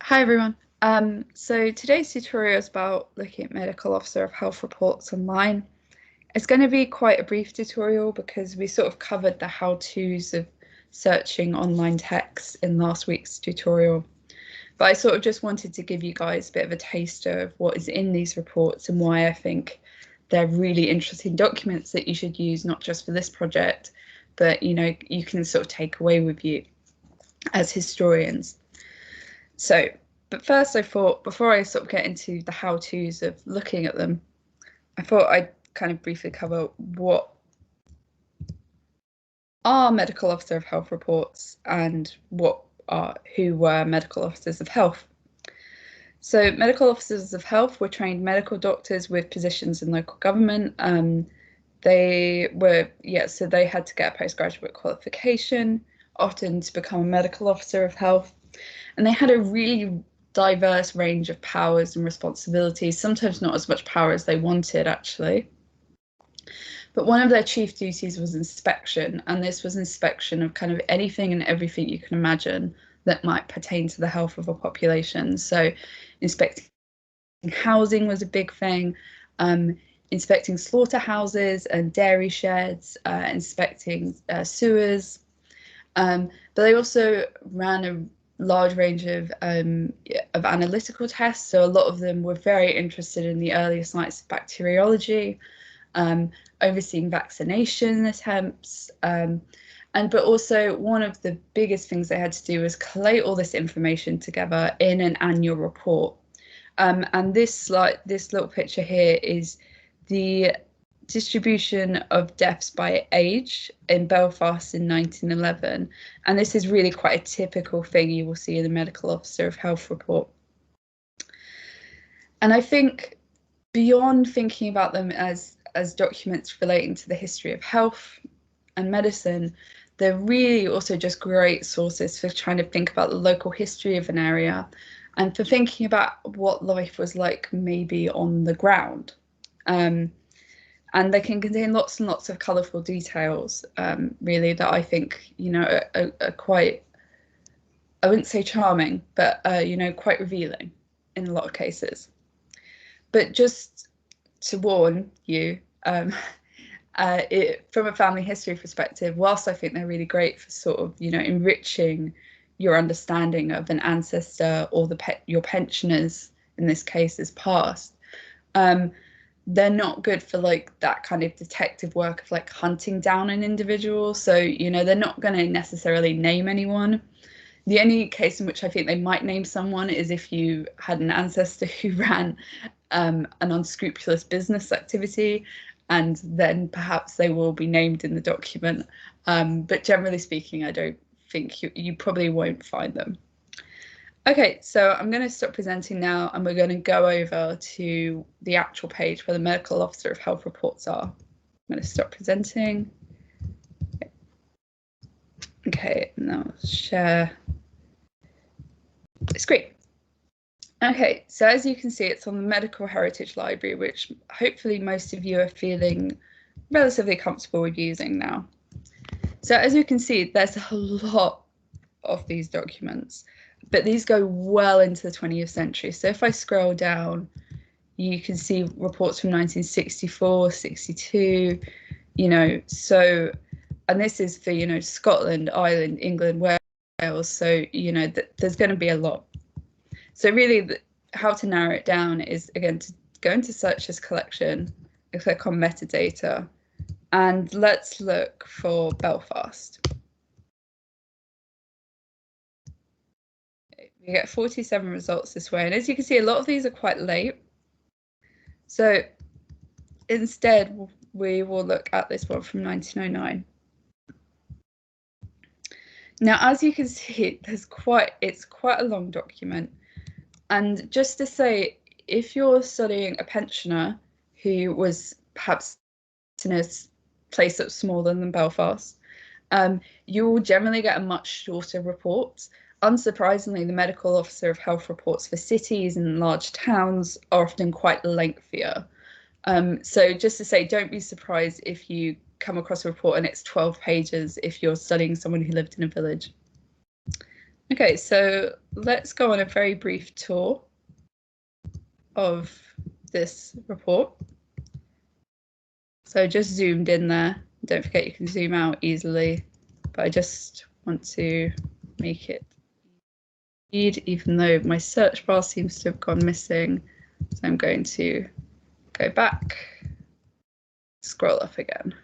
Hi everyone. So today's tutorial is about looking at medical officer of health reports online. It's going to be quite a brief tutorial because we sort of covered the how-tos of searching online text in last week's tutorial. But I sort of just wanted to give you guys a bit of a taster of what is in these reports and why I think they're really interesting documents that you should use, not just for this project, but you can sort of take away with you as historians. So, but first I thought, before I sort of get into the how-tos of looking at them, I thought I'd kind of briefly cover what are medical officer of health reports and who were medical officers of health. So medical officers of health were trained medical doctors with positions in local government. They had to get a postgraduate qualification, often to become a medical officer of health. And they had a really diverse range of powers and responsibilities, sometimes not as much power as they wanted, actually. But one of their chief duties was inspection, and this was inspection of kind of anything and everything you can imagine that might pertain to the health of a population. So inspecting housing was a big thing, inspecting slaughterhouses and dairy sheds, inspecting sewers. But they also ran a large range of analytical tests. So a lot of them were very interested in the earlier science of bacteriology, overseeing vaccination attempts. But also one of the biggest things they had to do was collate all this information together in an annual report. And this little picture here is the distribution of deaths by age in Belfast in 1911, and this is really quite a typical thing you will see in the medical officer of health report. And I think beyond thinking about them as documents relating to the history of health and medicine, they're really also just great sources for trying to think about the local history of an area and for thinking about what life was like maybe on the ground. And they can contain lots and lots of colourful details, really, that I think, are quite, I wouldn't say charming, but, quite revealing in a lot of cases. But just to warn you, from a family history perspective, whilst I think they're really great for sort of, enriching your understanding of an ancestor or your pensioners, in this case, is past, they're not good for like that kind of detective work of like hunting down an individual. So, they're not going to necessarily name anyone. The only case in which I think they might name someone is if you had an ancestor who ran an unscrupulous business activity, and then perhaps they will be named in the document. But generally speaking, I don't think you probably won't find them. Okay, so I'm going to stop presenting now, and we're going to go over to the actual page where the medical officer of health reports are. I'm going to stop presenting. Okay, now share the screen. Okay, so as you can see, it's on the Medical Heritage Library, which hopefully most of you are feeling relatively comfortable with using now. So as you can see, there's a lot of these documents, but these go well into the 20th century. So if I scroll down, you can see reports from 1964, 62, and this is for, Scotland, Ireland, England, Wales. So, there's going to be a lot. So really how to narrow it down is, again, to go into search as collection and click on metadata, and let's look for Belfast. We get 47 results this way, and as you can see, a lot of these are quite late. So instead, we will look at this one from 1909. Now, as you can see, it's quite a long document. And just to say, if you're studying a pensioner who was perhaps in a place that's smaller than Belfast, you will generally get a much shorter report. Unsurprisingly, the medical officer of health reports for cities and large towns are often quite lengthier. So just to say, don't be surprised if you come across a report and it's 12 pages if you're studying someone who lived in a village. Okay, so let's go on a very brief tour of this report. So just zoomed in there. Don't forget you can zoom out easily, but I just want to make it read, even though my search bar seems to have gone missing. So I'm going to go back, scroll up again.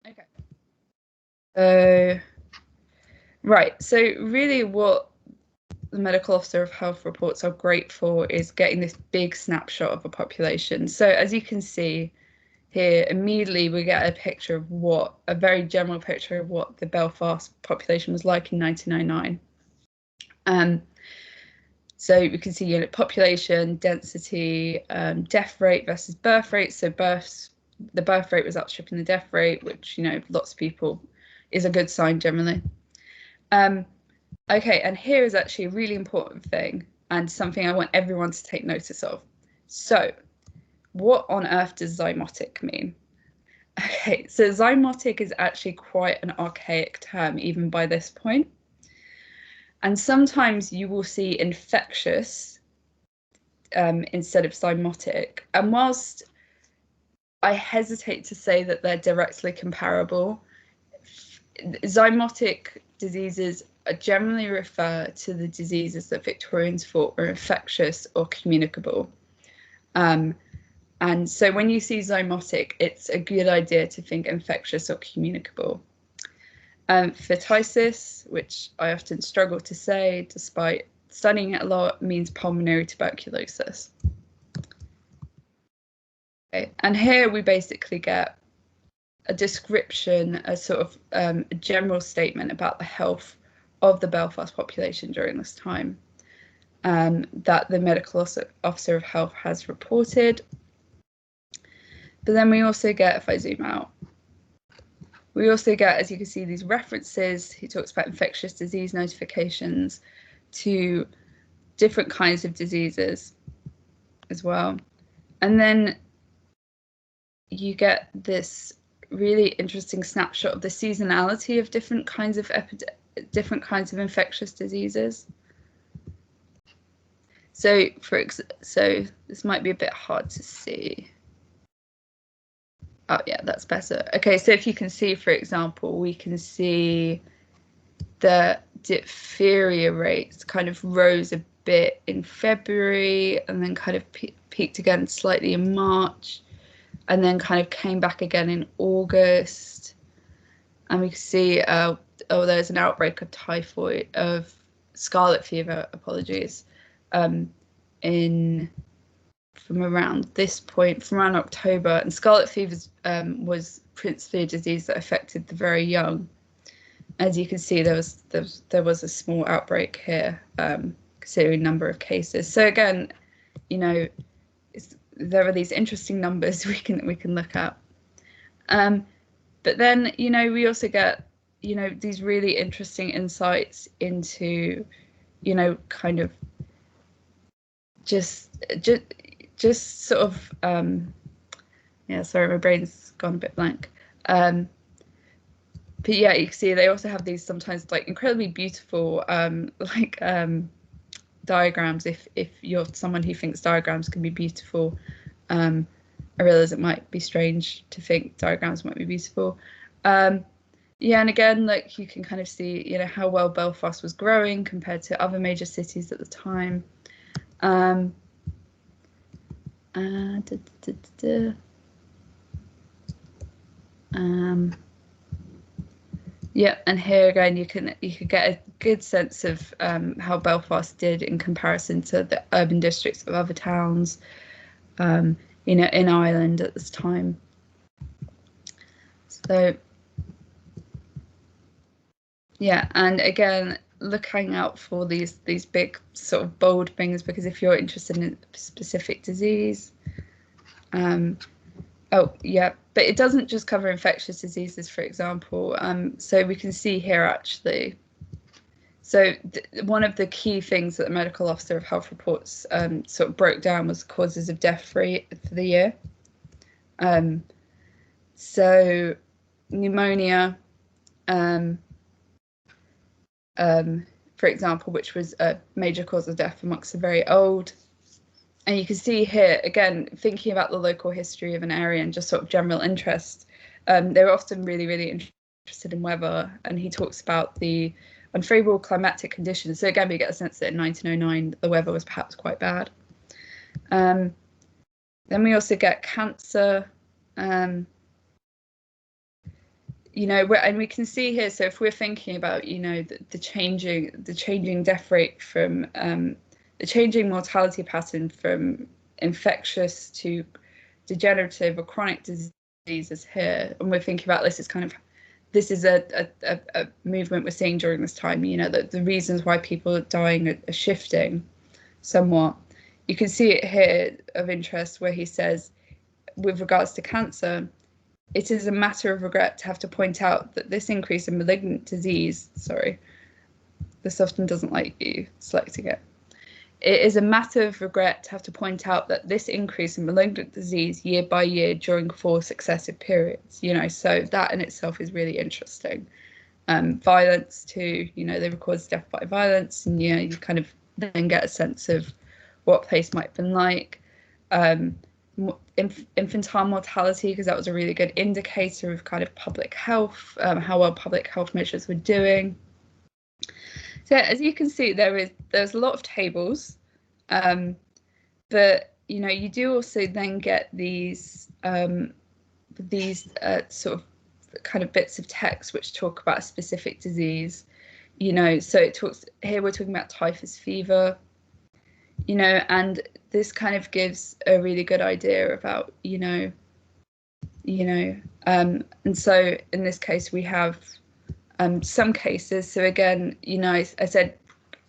Okay. So, right. So really what the medical officer of health reports are great for is getting this big snapshot of a population. So as you can see here, immediately we get a picture of a very general picture of what the Belfast population was like in 1999. So we can see unit population, density, death rate versus birth rate. So the birth rate was outstripping the death rate, which, you know, lots of people is a good sign generally. Okay, and here is actually a really important thing and something I want everyone to take notice of. So what on earth does zymotic mean? Okay, so zymotic is actually quite an archaic term even by this point. And sometimes you will see infectious instead of zymotic. And whilst I hesitate to say that they're directly comparable, zymotic diseases generally refer to the diseases that Victorians thought were infectious or communicable. And so when you see zymotic, it's a good idea to think infectious or communicable. Phthisis, which I often struggle to say despite studying it a lot, means pulmonary tuberculosis. Okay. And here we basically get a description, a sort of a general statement about the health of the Belfast population during this time that the medical officer of health has reported. But then we also get, if I zoom out, we also get, as you can see, these references. He talks about infectious disease notifications to different kinds of diseases as well. And then you get this really interesting snapshot of the seasonality of different kinds of infectious diseases. So this might be a bit hard to see. Oh yeah, that's better. Okay, so if you can see, for example, we can see the diphtheria rates kind of rose a bit in February and then kind of peaked again slightly in March and then kind of came back again in August. And we can see, there's an outbreak of scarlet fever, apologies, from around this point, from around October. And scarlet fever was principally a disease that affected the very young. As you can see, there was a small outbreak here, considering number of cases. So again, you know, there are these interesting numbers we can look at. But then, you know, we also get, you know, these really interesting insights into, you know, kind of just sort of, yeah, sorry, my brain's gone a bit blank. But yeah, you can see they also have these sometimes like incredibly beautiful diagrams. If you're someone who thinks diagrams can be beautiful, I realize it might be strange to think diagrams might be beautiful. Yeah, and again, like you can kind of see, you know, how well Belfast was growing compared to other major cities at the time. Yeah, and here again, you could get a good sense of how Belfast did in comparison to the urban districts of other towns, you know, in Ireland at this time. So, yeah, and again, looking out for these big sort of bold things, because if you're interested in a specific disease, oh yeah, but it doesn't just cover infectious diseases, for example. So we can see here actually. So one of the key things that the medical officer of health reports sort of broke down was causes of death for the year. So pneumonia, for example, which was a major cause of death amongst the very old. And you can see here, again, thinking about the local history of an area and just sort of general interest, they were often really, really interested in weather. And he talks about the unfavorable climatic conditions. So again, we get a sense that in 1909, the weather was perhaps quite bad. Then we also get cancer. You know, and we can see here, so if we're thinking about, you know, the changing death rate from the changing mortality pattern from infectious to degenerative or chronic diseases here, and we're thinking about this is a movement we're seeing during this time, you know, that the reasons why people are dying are shifting somewhat. You can see it here of interest where he says, with regards to cancer, it is a matter of regret to have to point out that this increase in malignant disease, sorry, this often doesn't like you selecting it. It is a matter of regret to have to point out that this increase in malignant disease year by year during 4 successive periods, you know, so that in itself is really interesting. Violence too, you know, they record death by violence, and, you know, you kind of then get a sense of what place might have been like. Infantile mortality, because that was a really good indicator of kind of public health, how well public health measures were doing. So as you can see, there's a lot of tables, but, you know, you do also then get these sort of kind of bits of text which talk about a specific disease, you know. So it talks here, we're talking about typhus fever, you know, and this kind of gives a really good idea about, and so in this case we have some cases. So again, you know, I said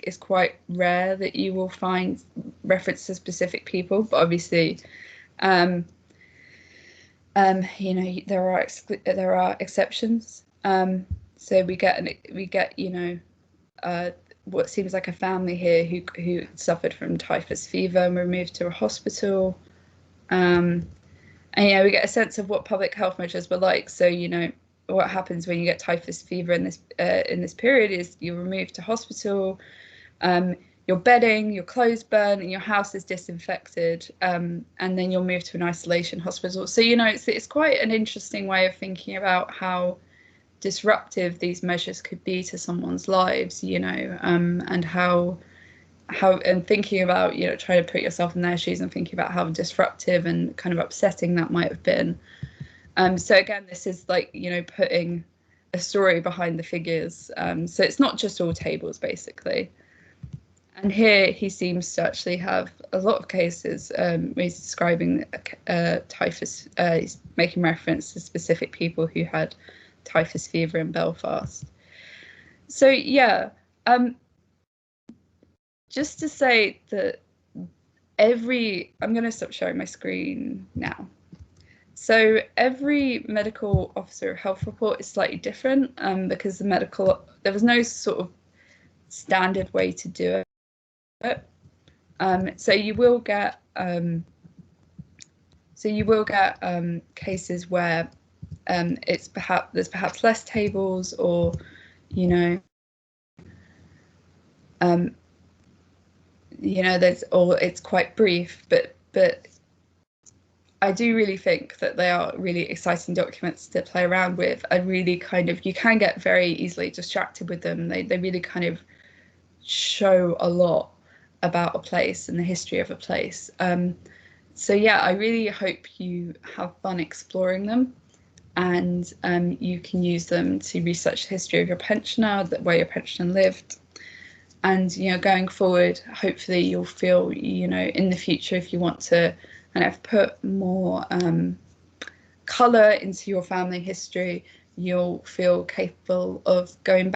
it's quite rare that you will find reference to specific people, but obviously, you know, there are exceptions. So we get you know, what seems like a family here who suffered from typhus fever and were moved to a hospital, and yeah, we get a sense of what public health measures were like. So, you know, what happens when you get typhus fever in this period is you're removed to hospital, your bedding, your clothes burn, and your house is disinfected, and then you're moved to an isolation hospital. So, you know, it's quite an interesting way of thinking about how disruptive these measures could be to someone's lives, you know, and how and thinking about, you know, trying to put yourself in their shoes and thinking about how disruptive and kind of upsetting that might have been. So again, this is like, you know, putting a story behind the figures. So it's not just all tables, basically. And here he seems to actually have a lot of cases where he's describing typhus, he's making reference to specific people who had typhus fever in Belfast. So yeah, just to say that I'm going to stop sharing my screen now. So every medical officer health report is slightly different, because there was no sort of standard way to do it. So you will get cases where there's perhaps less tables, or, you know, it's quite brief, but I do really think that they are really exciting documents to play around with, and really kind of, you can get very easily distracted with them. They really kind of show a lot about a place and the history of a place. So yeah, I really hope you have fun exploring them, and you can use them to research the history of your pensioner, where your pensioner lived. And, you know, going forward, hopefully you'll feel, you know, in the future, if you want to kind of put more colour into your family history, you'll feel capable of going back